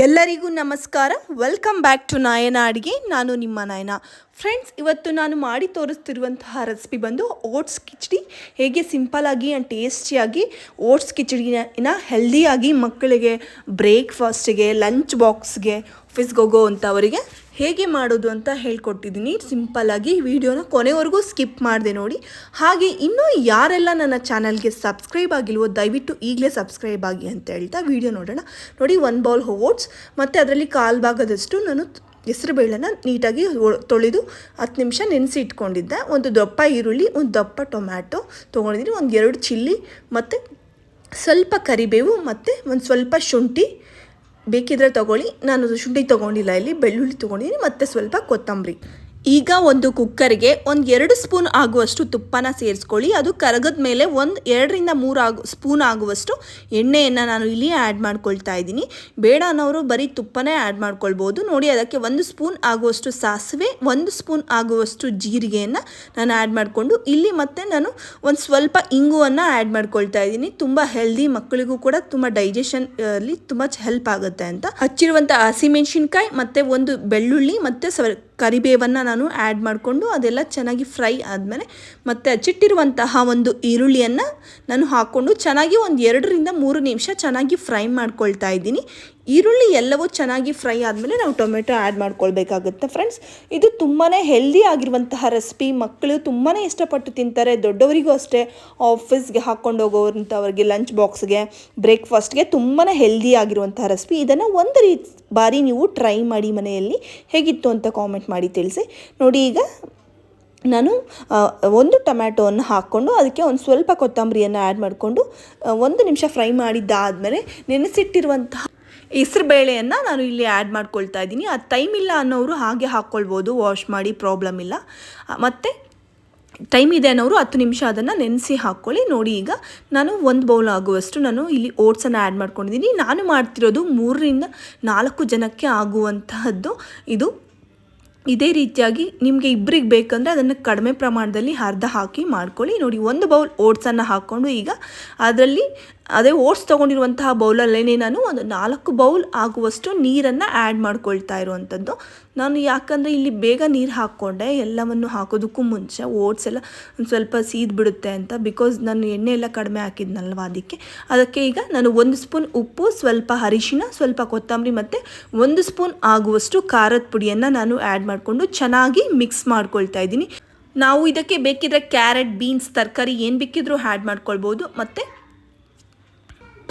ಎಲ್ಲರಿಗೂ ನಮಸ್ಕಾರ. Welcome back to ನಯನ ಅಡುಗೆ. ನಾನು ನಿಮ್ಮ ನಯನ. ಫ್ರೆಂಡ್ಸ್, ಇವತ್ತು ನಾನು ಮಾಡಿ ತೋರಿಸ್ತಿರುವಂತಹ ರೆಸಿಪಿ ಬಂದು ಓಟ್ಸ್ ಕಿಚಡಿ. ಹೇಗೆ ಸಿಂಪಲ್ಲಾಗಿ ಆ್ಯಂಡ್ ಟೇಸ್ಟಿಯಾಗಿ ಓಟ್ಸ್ ಕಿಚಡಿನ ಹೆಲ್ದಿಯಾಗಿ ಮಕ್ಕಳಿಗೆ ಬ್ರೇಕ್ಫಾಸ್ಟಿಗೆ, ಲಂಚ್ ಬಾಕ್ಸ್ಗೆ, ಆಫೀಸ್ಗೆ ಹೋಗೋ ಅಂಥವರಿಗೆ ಹೇಗೆ ಮಾಡೋದು ಅಂತ ಹೇಳ್ಕೊಟ್ಟಿದ್ದೀನಿ. ಸಿಂಪಲ್ಲಾಗಿ ವಿಡಿಯೋನ ಕೊನೆವರೆಗೂ ಸ್ಕಿಪ್ ಮಾಡಿದೆ ನೋಡಿ. ಹಾಗೆ ಇನ್ನೂ ಯಾರೆಲ್ಲ ನನ್ನ ಚಾನಲ್ಗೆ ಸಬ್ಸ್ಕ್ರೈಬ್ ಆಗಿಲ್ವೋ ದಯವಿಟ್ಟು ಈಗಲೇ ಸಬ್ಸ್ಕ್ರೈಬ್ ಆಗಿ ಅಂತ ಹೇಳ್ತಾ ವಿಡಿಯೋ ನೋಡೋಣ. ನೋಡಿ, 1 ಬೌಲ್ ಓಟ್ಸ್ ಮತ್ತು ಅದರಲ್ಲಿ 1/4 ಭಾಗದಷ್ಟು ನಾನು ಹೆಸರುಬೇಳೆನ ನೀಟಾಗಿ ತೊಳೆದು 10 ನಿಮಿಷ ನೆನೆಸಿ ಇಟ್ಕೊಂಡಿದ್ದೆ. ಒಂದು ದಪ್ಪ ಈರುಳ್ಳಿ, ಒಂದು ದಪ್ಪ ಟೊಮ್ಯಾಟೊ ತೊಗೊಂಡಿದ್ದೀನಿ, ಒಂದು 2 ಚಿಲ್ಲಿ ಮತ್ತು ಸ್ವಲ್ಪ ಕರಿಬೇವು ಮತ್ತು ಒಂದು ಸ್ವಲ್ಪ ಶುಂಠಿ ಬೇಕಿದ್ರೆ ತೊಗೊಳ್ಳಿ. ನಾನು ಶುಂಠಿ ತೊಗೊಂಡಿಲ್ಲ, ಇಲ್ಲಿ ಬೆಳ್ಳುಳ್ಳಿ ತೊಗೊಂಡಿದ್ದೀನಿ ಮತ್ತು ಸ್ವಲ್ಪ ಕೊತ್ತಂಬರಿ. ಈಗ ಒಂದು ಕುಕ್ಕರ್ಗೆ ಒಂದು 2 ಸ್ಪೂನ್ ಆಗುವಷ್ಟು ತುಪ್ಪನ ಸೇರಿಸ್ಕೊಳ್ಳಿ. ಅದು ಕರಗದ ಮೇಲೆ 2 ರಿಂದ 3 ಸ್ಪೂನ್ ಆಗುವಷ್ಟು ಎಣ್ಣೆಯನ್ನು ನಾನು ಇಲ್ಲಿ ಆ್ಯಡ್ ಮಾಡ್ಕೊಳ್ತಾ ಇದ್ದೀನಿ. ಬೇಡ ಅನ್ನೋರು ಬರೀ ತುಪ್ಪನೇ ಆ್ಯಡ್ ಮಾಡ್ಕೊಳ್ಬೋದು. ನೋಡಿ, ಅದಕ್ಕೆ 1 ಸ್ಪೂನ್ ಆಗುವಷ್ಟು ಸಾಸಿವೆ, 1 ಸ್ಪೂನ್ ಆಗುವಷ್ಟು ಜೀರಿಗೆಯನ್ನು ನಾನು ಆ್ಯಡ್ ಮಾಡಿಕೊಂಡು ಇಲ್ಲಿ ಮತ್ತೆ ನಾನು ಒಂದು ಸ್ವಲ್ಪ ಇಂಗುವನ್ನು ಆ್ಯಡ್ ಮಾಡ್ಕೊಳ್ತಾ ಇದ್ದೀನಿ. ತುಂಬ ಹೆಲ್ದಿ, ಮಕ್ಕಳಿಗೂ ಕೂಡ ತುಂಬ ಡೈಜೆಷನ್ ಅಲ್ಲಿ ತುಂಬ ಹೆಲ್ಪ್ ಆಗುತ್ತೆ ಅಂತ. ಹಚ್ಚಿರುವಂಥ ಹಸಿಮೆಣಸಿನ್ಕಾಯಿ ಮತ್ತು ಒಂದು ಬೆಳ್ಳುಳ್ಳಿ ಮತ್ತು ಕರಿಬೇವನ್ನು ನಾನು ಆ್ಯಡ್ ಮಾಡಿಕೊಂಡು ಅದೆಲ್ಲ ಚೆನ್ನಾಗಿ ಫ್ರೈ ಆದಮೇಲೆ ಮತ್ತು ಹಚ್ಚಿಟ್ಟಿರುವಂತಹ ಒಂದು ಈರುಳ್ಳಿಯನ್ನು ನಾನು ಹಾಕ್ಕೊಂಡು ಚೆನ್ನಾಗಿ ಒಂದು 2 ರಿಂದ 3 ನಿಮಿಷ ಚೆನ್ನಾಗಿ ಫ್ರೈ ಮಾಡ್ಕೊಳ್ತಾ ಇದ್ದೀನಿ. ಈರುಳ್ಳಿ ಎಲ್ಲವೂ ಚೆನ್ನಾಗಿ ಫ್ರೈ ಆದಮೇಲೆ ನಾವು ಟೊಮೆಟೊ ಆ್ಯಡ್ ಮಾಡ್ಕೊಳ್ಬೇಕಾಗುತ್ತೆ. ಫ್ರೆಂಡ್ಸ್, ಇದು ತುಂಬಾ ಹೆಲ್ದಿ ಆಗಿರುವಂತಹ ರೆಸಿಪಿ. ಮಕ್ಕಳು ತುಂಬಾ ಇಷ್ಟಪಟ್ಟು ತಿಂತಾರೆ, ದೊಡ್ಡವರಿಗೂ ಅಷ್ಟೇ. ಆಫೀಸ್ಗೆ ಹಾಕ್ಕೊಂಡು ಹೋಗೋವಂಥವ್ರಿಗೆ, ಲಂಚ್ ಬಾಕ್ಸ್ಗೆ, ಬ್ರೇಕ್ಫಾಸ್ಟ್ಗೆ ತುಂಬಾ ಹೆಲ್ದಿ ಆಗಿರುವಂತಹ ರೆಸಿಪಿ. ಇದನ್ನು ಒಂದು ಬಾರಿ ನೀವು ಟ್ರೈ ಮಾಡಿ ಮನೆಯಲ್ಲಿ. ಹೇಗಿತ್ತು ಅಂತ ಕಾಮೆಂಟ್ ಮಾಡಿ ತಿಳಿಸಿ. ನೋಡಿ, ಈಗ ನಾನು 1 ಟೊಮ್ಯಾಟೋವನ್ನು ಹಾಕ್ಕೊಂಡು ಅದಕ್ಕೆ ಒಂದು ಸ್ವಲ್ಪ ಕೊತ್ತಂಬರಿಯನ್ನು ಆ್ಯಡ್ ಮಾಡಿಕೊಂಡು 1 ನಿಮಿಷ ಫ್ರೈ ಮಾಡಿದ್ದಾದಮೇಲೆ ನೆನೆಸಿಟ್ಟಿರುವಂತಹ ಹೆಸರುಬೇಳೆಯನ್ನು ನಾನು ಇಲ್ಲಿ ಆ್ಯಡ್ ಮಾಡ್ಕೊಳ್ತಾ ಇದ್ದೀನಿ. ಅದು ಟೈಮ್ ಇಲ್ಲ ಅನ್ನೋರು ಹಾಗೆ ಹಾಕ್ಕೊಳ್ಬೋದು, ವಾಶ್ ಮಾಡಿ, ಪ್ರಾಬ್ಲಮ್ ಇಲ್ಲ. ಮತ್ತು ಟೈಮ್ ಇದೆ ಅನ್ನೋರು 10 ನಿಮಿಷ ಅದನ್ನು ನೆನೆಸಿ ಹಾಕ್ಕೊಳ್ಳಿ. ನೋಡಿ, ಈಗ ನಾನು 1 ಬೌಲ್ ಆಗುವಷ್ಟು ನಾನು ಇಲ್ಲಿ ಓಟ್ಸನ್ನು ಆ್ಯಡ್ ಮಾಡ್ಕೊಂಡಿದ್ದೀನಿ. ನಾನು ಮಾಡ್ತಿರೋದು 3 ರಿಂದ 4 ಜನಕ್ಕೆ ಆಗುವಂತಹದ್ದು ಇದು. ಇದೇ ರೀತಿಯಾಗಿ ನಿಮಗೆ ಇಬ್ಬರಿಗೆ ಬೇಕಂದರೆ ಅದನ್ನು ಕಡಿಮೆ ಪ್ರಮಾಣದಲ್ಲಿ ಅರ್ಧ ಹಾಕಿ ಮಾಡ್ಕೊಳ್ಳಿ. ನೋಡಿ, 1 ಬೌಲ್ ಓಟ್ಸನ್ನು ಹಾಕ್ಕೊಂಡು ಈಗ ಅದರಲ್ಲಿ ಅದೇ ಓಟ್ಸ್ ತೊಗೊಂಡಿರುವಂತಹ ಬೌಲಲ್ಲೇ ನಾನು ಒಂದು 4 ಬೌಲ್ ಆಗುವಷ್ಟು ನೀರನ್ನು ಆ್ಯಡ್ ಮಾಡ್ಕೊಳ್ತಾ ಇರುವಂಥದ್ದು. ನಾನು ಯಾಕಂದರೆ ಇಲ್ಲಿ ಬೇಗ ನೀರು ಹಾಕ್ಕೊಂಡೆ, ಎಲ್ಲವನ್ನು ಹಾಕೋದಕ್ಕೂ ಮುಂಚೆ ಓಟ್ಸ್ ಎಲ್ಲ ಒಂದು ಸ್ವಲ್ಪ ಸೀದ್ಬಿಡುತ್ತೆ ಅಂತ. ಬಿಕಾಸ್ ನಾನು ಎಣ್ಣೆ ಎಲ್ಲ ಕಡಿಮೆ ಹಾಕಿದ್ನಲ್ವ, ಅದಕ್ಕೆ ಈಗ ನಾನು 1 ಸ್ಪೂನ್ ಉಪ್ಪು, ಸ್ವಲ್ಪ ಅರಿಶಿನ, ಸ್ವಲ್ಪ ಕೊತ್ತಂಬರಿ ಮತ್ತು 1 ಸ್ಪೂನ್ ಆಗುವಷ್ಟು ಖಾರದ ಪುಡಿಯನ್ನು ನಾನು ಆ್ಯಡ್ ಮಾಡಿಕೊಂಡು ಚೆನ್ನಾಗಿ ಮಿಕ್ಸ್ ಮಾಡ್ಕೊಳ್ತಾ ಇದ್ದೀನಿ. ನಾವು ಇದಕ್ಕೆ ಬೇಕಿದ್ರೆ ಕ್ಯಾರೆಟ್, ಬೀನ್ಸ್, ತರಕಾರಿ ಏನು ಬೇಕಿದ್ರೂ ಆ್ಯಡ್ ಮಾಡ್ಕೊಳ್ಬೋದು. ಮತ್ತು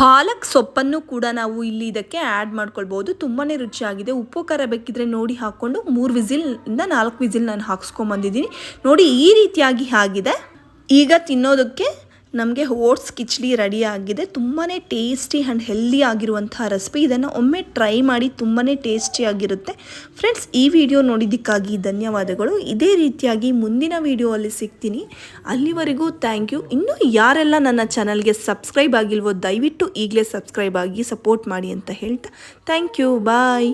ಪಾಲಕ್ ಸೊಪ್ಪನ್ನು ಕೂಡ ನಾವು ಇಲ್ಲಿ ಇದಕ್ಕೆ ಆ್ಯಡ್ ಮಾಡ್ಕೊಳ್ಬೋದು. ತುಂಬಾ ರುಚಿಯಾಗಿದೆ. ಉಪ್ಪು ಖಾರ ಬೇಕಿದ್ರೆ ನೋಡಿ ಹಾಕ್ಕೊಂಡು 3 ವಿಸಿಲಿಂದ 4 ವಿಸಿಲ್ ನಾನು ಹಾಕ್ಸ್ಕೊಂಬಂದಿದ್ದೀನಿ. ನೋಡಿ, ಈ ರೀತಿಯಾಗಿ ಆಗಿದೆ. ಈಗ ತಿನ್ನೋದಕ್ಕೆ ನಮಗೆ ಓಟ್ಸ್ ಕಿಚಡಿ ರೆಡಿ ಆಗಿದೆ. ತುಂಬಾ ಟೇಸ್ಟಿ ಆ್ಯಂಡ್ ಹೆಲ್ದಿ ಆಗಿರುವಂತಹ ರೆಸಿಪಿ. ಇದನ್ನು ಒಮ್ಮೆ ಟ್ರೈ ಮಾಡಿ, ತುಂಬಾ ಟೇಸ್ಟಿಯಾಗಿರುತ್ತೆ. ಫ್ರೆಂಡ್ಸ್, ಈ ವಿಡಿಯೋ ನೋಡಿದ್ದಕ್ಕಾಗಿ ಧನ್ಯವಾದಗಳು. ಇದೇ ರೀತಿಯಾಗಿ ಮುಂದಿನ ವಿಡಿಯೋಲ್ಲಿ ಸಿಗ್ತೀನಿ. ಅಲ್ಲಿವರೆಗೂ ಥ್ಯಾಂಕ್ ಯು. ಇನ್ನೂ ಯಾರೆಲ್ಲ ನನ್ನ ಚಾನಲ್ಗೆ ಸಬ್ಸ್ಕ್ರೈಬ್ ಆಗಿಲ್ವೋ ದಯವಿಟ್ಟು ಈಗಲೇ ಸಬ್ಸ್ಕ್ರೈಬ್ ಆಗಿ ಸಪೋರ್ಟ್ ಮಾಡಿ ಅಂತ ಹೇಳ್ತಾ ಥ್ಯಾಂಕ್ ಯು. ಬಾಯ್.